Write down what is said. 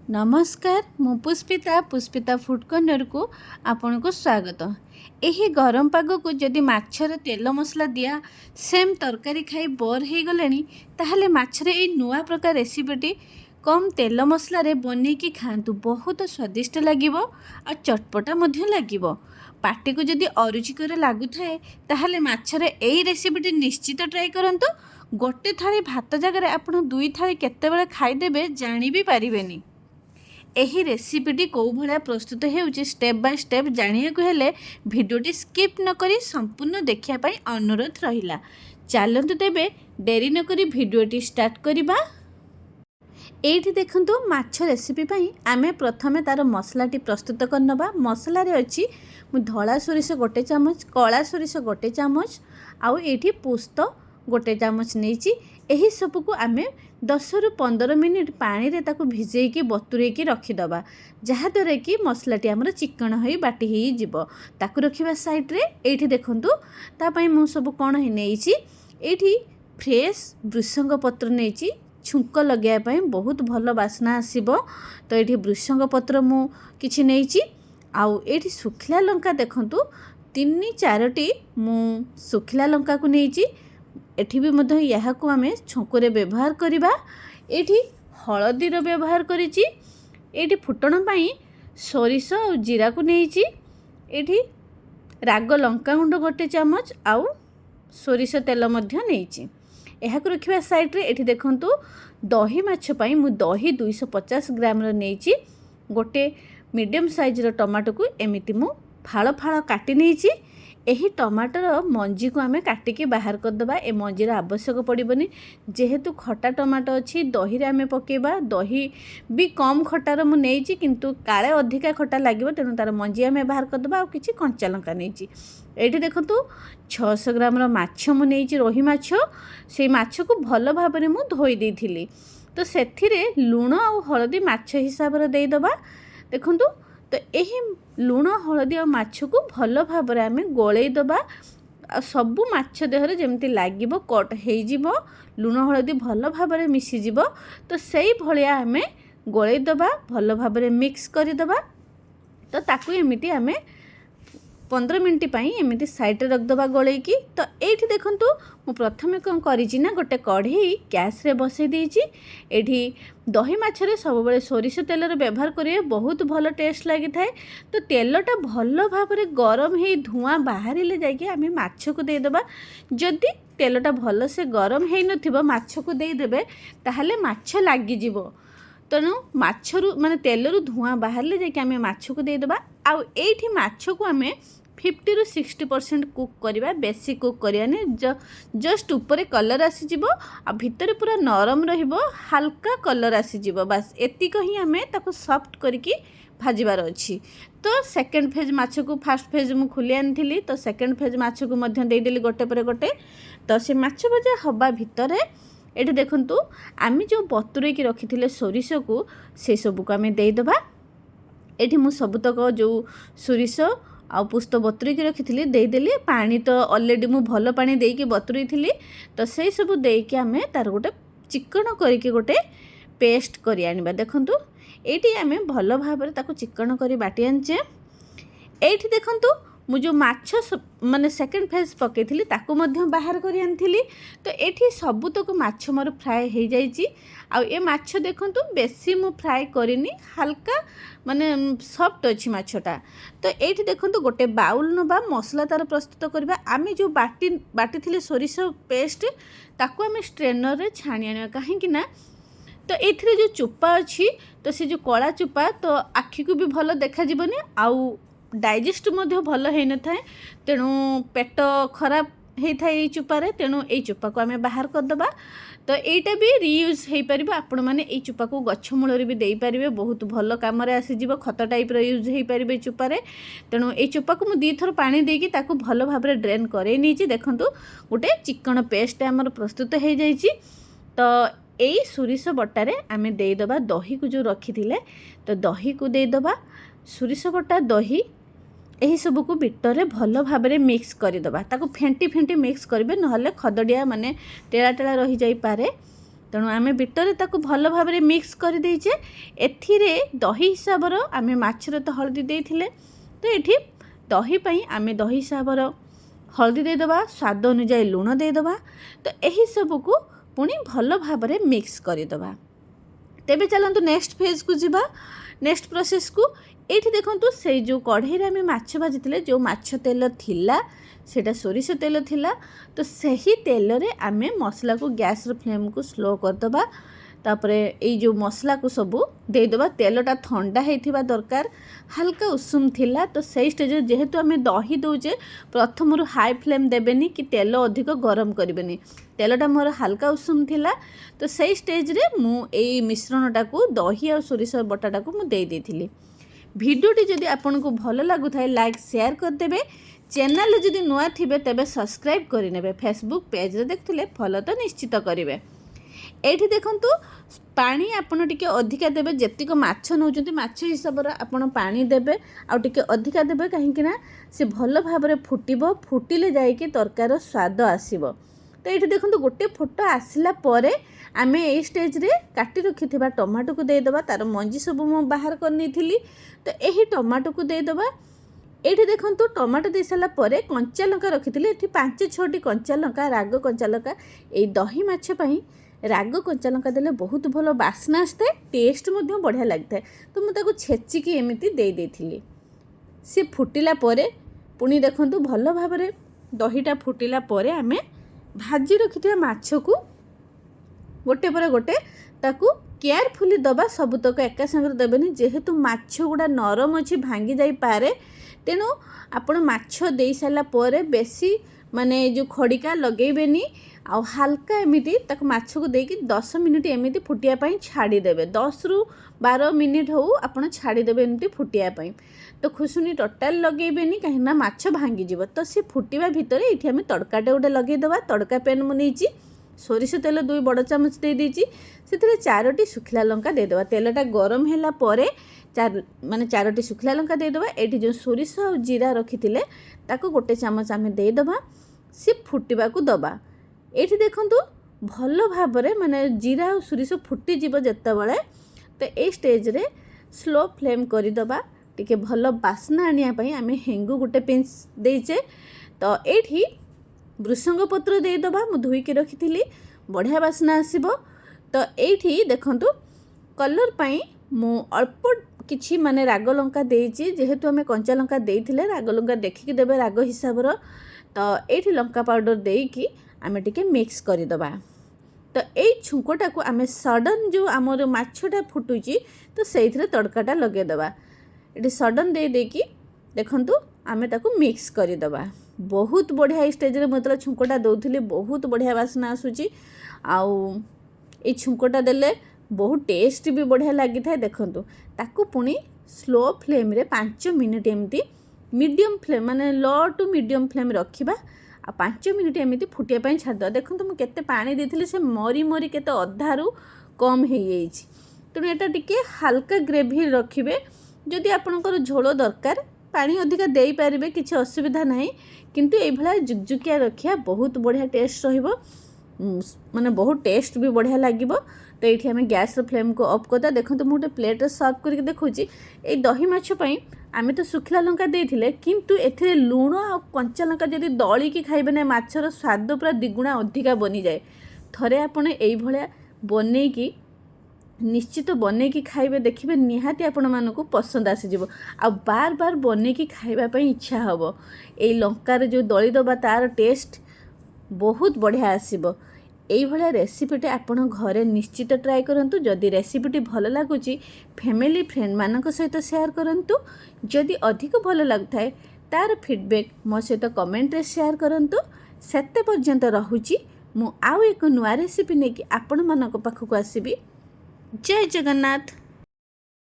नमस्कार मु Pushpita food corner को आपण को स्वागत। यही गरम पाग को जदि माछर तेल मसला दिया सेम तरकारी खाई बोर हो गले ताहले माछर ए नुआ प्रकार रेसिपीटी कम तेल मसला रे बनैकी खातु बहुत स्वादिष्ट लगे और चटपटा लगे। पार्टी को जदि अरुचिकर लगुए ताहले माछर यही रेसिपीटी निश्चित ट्राई करंतु। गोटे थाली भात जगह आप दुई थाली केतेबेले खाईदेबे जानी भी पारिबेनी। एही रेसिपीटी कौ भाया प्रस्तुत होउची स्टेप बाय स्टेप जानिया को हेले भिडियोटी स्किप न करी संपूर्ण देखिया पाई अनुरोध रहिला। चलतु तेबे डेरी न करी भिडियोटी स्टार्ट करिबा। एठी देखंतु माछ रेसिपी पाई आमे प्रथमे तार मसलाटी प्रस्तुत करनबा। मसला रे अछि मु धला सोरिष गोटे चामच, कला सोरिष गोटे चामच, आउ एठी पोस्त गोटे चामच नेची। एही सबु को आमे 10 रु 15 मिनिट पानी रे ताको भिजेकी बतुरेकी रखिदबा, जहाँद्वारा कि मसलाटी आमर चिकन होई बाटी ही जिवो। ताको रखिबा साइड रे। एठी देखंतु ता पई मु सब कोन हे नेची। एठी फ्रेश भृषंग पत्र नेची, छुंक लगे पाई बहुत भल बास्ना आसीबो। तो एठी भृषंग पत्र मु किछि नेची। आउ एठी सुखला लंका देखंतु 3-4टी मु सुखला लंका को नेची। एठी भी मध्य यहा को आमे छंकुरे व्यवहार करिबा। एठी हळदीर व्यवहार करिछि। एठी फुटण पाई सोरिष और जीरा को नेछि। एठी राग लंका गुंड गोटे चामच आउ सोरिष तेल मध्य नेछि। एहा को रखिबा साइड रे। एठी देखंतु दही माछ पाई मु दही 250 ग्राम रो नेछि। गोटे मीडियम साइज रो टमाटो को एमिति मु फाळ फाळ काटी नेछि। एही टमाटर मंजी को आमे काटिकी बाहर कर दबा। ए मंजीर आवश्यक पड़िबनी जेहेतु खटा टमाटो अछि। दही रे आमे पकेबा। दही भी कम खटार मु नेछि किंतु काळे अधिका खटा लागिबो, तेनु तार मंजी आमे बाहर कर दबा। आ किछि कंचा लंका नेछि। एठी देखंतु 600 ग्राम रो माछ मु नेछि, रोही माछ। से माछ को भल भाबरे मु धोई देथिली। तो सेथिरे लूण आ हळदी माछ हिसाब रे देई दबा। देखंतु तो यही लूण हलदी और माछ को भल भाव में आम गोलई दबा। सबू माछ देहरे जमती लगे कट हो लूण हलदी भल भाव में मिसीज। तो सही भाया आम गोलई दबा, भल भाव में मिक्स करदबा। तो ताकू एमती आम 15 मिनट पाई एमती साइड रे रखदबा गोलैकी। तो एठी देखंतु मु प्रथमे कौन करिछि ना गोटे कढ़ई गैस रे बसई देछि। एठी दही माछरे सब बेले सोरिष तेल रे व्यवहार करिए बहुत भल टेस्ट लागि थाए। तो तेलटा भल भाव में गरम हे धुआं बाहरिले जाइके आमे माछ को दे दबा। जदि तेलटा भल से गरम हे नथिबो माछ को दे देबे ताहले माछ लागि जिवो। तेणु माछरू माने तेलरू धुआं बाहर जाके आम माछ को दे दबा। आउ एठी माछ को आम 50 रु 60% कुक करवा, बेसी कुक करवानी। जस्ट ऊपर कलर आसीजिवो आ भितर पूरा नरम रहिबो, हल्का कलर आसीजिवो। बस एतिक ही आम ताको सॉफ्ट करके भाजबार अछि। तो सेकेंड फेज माछ को फास्ट फेज मु खुली आनी। तो सेकेंड फेज माछ को मध्य देदेली गोटे पर गोटे। तो से माछ भजा हवा भितर एठी देखंतु आम जो बतुरेकी रखी सोरिष को से सब को आम देदबा। एठी मु सबतक जो सोरिष आ पुस्त बतुरेकी रखी देदेली। पानी तो ऑलरेडी मु भल पानी देकी बतुरे थी। तो से सब देकी आम तार गोटे चिकन करके गोटे पेस्ट करी आनिबा। देखंतु एठी आम भल भाव में ताको चिकन करी बाटी आनचे। एठी देखंतु मु जो माछ माने सेकेंड फेज पकईली ताको मध्य बाहर करी आनी। तो एठी सबुतक माछ मोर फ्राए हो जाइए। आ ए माछ देखंतु बेसी मु फ्राए करिनी, हल्का माने सॉफ्ट अच्छी माछटा। तो एठी देखंतु गोटे बाउल नबा, मसला तार प्रस्तुत करबा। आमे जो बाटी थिले सोरिष पेस्ट ताको आमे स्ट्रेनर रे छाणी आनिबा। काहेकि ना तो एथिरे जो चोपा अच्छी तो से जो कला चोपा तो आखि को भी भल देखा जीवनी, आउ डाइजेस्ट मध्य भल है न थाए। तेणु पेट खराब होता है चोपारे। तेणु ये चोपा को आम बाहर करदबा। तो यहीटा भी रियूज हो पार। आपण मैंने ये चोपा को गछ मूल भी दे पारे, बहुत भल कम आसीज। खत टाइप यूज हो पारे चोपारे। तेणु ये चोपा को मुझे 2 थर पानी देकी ताको भल भाव में ड्रेन करे नीचे। देखंतु गोटे चिकन पेस्ट आमर प्रस्तुत हो जाइए। तो यही सोरिष बटारे आम देदबा दही को जो रखी थिले। तो दही को देदबा, सोरिष बटा दही यही सब को बिटर भल भाव में मिक्स करदबा। ताको फेंटी फेंटी मिक्स करेंगे, नहले खदड़िया माने टेला टेला रही जाई पारे। तेणु आम बिटर ताको भल भाव मिक्स कर देचे। एथिरे दही हिसाब आम माछर तो हलदी देथिले, तो ये दही आम दही हिसाब हलदी देदबा, स्वाद अनुजाई लुण देदबा। तो यही सबको पुणी भल भाव मिक्स करदबा। तेबे चलतु नेक्स्ट फेज को जीवा, नेक्स्ट प्रोसेस को। ये देखु से जो कढ़ई आम माछ भाजी जो माछ तेल थिला सेटा सोरिष तेल थिला, तो सही तेल रे आम मसला को गैस फ्लेम को स्लो करदबा। तापरे ये जो मसला को सबू देदबा। तेलटा ठंडा होइथिबा दरकार, हल्का उषुम थिला। तो सही स्टेज जेहेतु आम दही दौचे प्रथम हाई फ्लेम देबेनी कि तेल अधिक गरम करें। तेलटा मोर हल्का उषुम थिला, तो सही स्टेज रे मु ए मिश्रणटा को दही और सोरिष बटाटा को मु दे देथिली। भिडियोटी जदि आपन को भल लागु थाए लाइक शेयर करदेबे। चैनल जदि नुआ थिबे तेबे सब्सक्राइब करिनेबे। फेसबुक पेज रे देखथले फॉलो तो निश्चित करिवे। एठी देखंतु पानी आपन टिके अधिका देबे, जेतिक माछ नउचंती माछ हिसाब रे आपन पानी देबे आ टिके अधिका देबे, काहेकि ना से भल भाव रे फुटिबो। फुटिले जाई कि तरकार स्वाद आसीबो। तो ये देखो गोटे फोटो आसला परे आमे ए स्टेज रे काटी रखिथिबा टमाटो को देदबा। तार मंजी सब मु बाहर करनी थी, तो यही टमाटो को देदबा। ये देखो टमाटो दे सारा परे कंचा लंका रखी थी, 5-6टी कंचा लंका, राग कंचा लंका। ये दही माछ पई राग कंचा लंका देले बहुत भल बास्ना आसता, टेस्ट मध्य बढ़िया लगता है। तो मुझे छेचिकी एमती दे देथिली। सी फुटिला परे पुणी देखंतु भल भाव दहीटा फुटिला परे आमे भाजी रखिथिबा माछ को गोटे पर गोटे ताकू केयरफुली दबा। सबुतक एका संगे देबेनी, जेहेतु माछ गुड़ा नरम अच्छी भांगी जाई पारे। तेणु आपण माछ दे सारा परे बेसी माने जो खड़िका लगेबेनी, आ हल्का एमिति ताकू माछ को देकी 10 मिनिट एमिति फुटिया पई छाड़ी देबे। 10 रु 12 मिनिट हो आपण छाड़ी देबे एमिति फुटिया पई। तो खुशुनी टोटाल लगेबेनी, कहीं ना माछ भांगी जीव। तो सी फुटिबा भितर एठी हम तड़काटे गोटे लगे देबा। तड़का पैन मु नेची सोरिष तेल 2 बड़ चामच दे देची, से 4टी सुखिला लंका देदेबा। तेलटा गरम है परे माने 4टी सुखिला लंका देदेबा। एठी जो सोरिष और जीरा रखी ताको गोटे चामच आम देदेबा। सी फुटिबा को दबा। एठी देखंतु भल भाव माने जीरा और सोरिष फुटी जीव जेतेबेले, तो ए स्टेज रे स्लो फ्लेम कर दबा। टिके भल बास्ना आनिया पई आम हेंगु गोटे पिंच देचे। तो एठी भृषंग पत्र देदबा। मु धोईकी रखी बढ़िया बास्ना आसीबो। तो एठी देखंतु कलर पाई मु अल्प किछि माने राग लंका देइछि, जेहेतु आमे कंचा लंका देइथिले राग लंका देखिकी देबे राग हिसाब रो। तो एठी लंका पाउडर देइकी आमे टिके मिक्स करि दबा। तो ए छुंकटा को आमे सडन जो आमर माछटा फुटुची तो सेइथिरे तड़काटा लगे दबा। एठी सडन दे देकी देखंतु आमे ताको मिक्स करि दबा। बहुत बढ़िया स्टेज रे मतलब छुंकटा दउथिली, बहुत बढ़िया बास्ना आसुची। आउ ए छुंकटा देले बहुत टेस्ट भी बढ़िया लगी था। देखंतु ताकू पुणी स्लो फ्लेम रे 5 मिनिट एमती मीडियम फ्लेम माने लो टू मीडियम फ्लेम रखिबा। आ 5 मिनिट एमती फुटिया पई छाड़ दो। देखंतु मु केते पानी देथिली, से मरी मरी केते अधारू कम हे जाइछि। तेणु एटा टिके हल्का ग्रेवी रखिबे। जदि आपनकर झोल दरकार पानी अधिका दे पारिबे, किछि असुविधा नाही। किंतु ए भला जुकजुकिया रखिया बहुत बढ़िया टेस्ट रहिबो, माने बहुत टेस्ट भी बढ़िया लागिबो। तो ये आम गैस फ्लेम को ऑफ करदा। देखो तो मुझे प्लेट सर्व करके देखुची। ये दही माछ पई आमे तो सुखला लंका देथिले, किंतु एथिरे लुण आ कंचा लंका जदि दली की खाइबे ना माछर स्वाद पूरा द्विगुणा अधिका बनी जाए। थरे आपण एई भलिया बनेकी निश्चित बनेकी खाइबे, देखिबे निहाती आपण मानकु पसंद आसीजिवो। आ बार बार बनेकी खाइबा पई इच्छा हबो। एई लंकार जो दली दबा तार टेस्ट बहुत बढ़िया आसीबो। एई भलिया रेसिपीटे आपण घरे निश्चित ट्राए करंतु। जदि रेसिपीटी भल लागुची फैमिली फ्रेंड मानक सहित शेयर करंतु। जदि अधिक भल लागुथाए तार फीडबैक मो सहित कमेंट रे शेयर करंतु। सेते पर्यंत रहुची मु आउ एक नुआ रेसिपी नेकी आपण मानक पाखकु आसीबी। जय जगन्नाथ।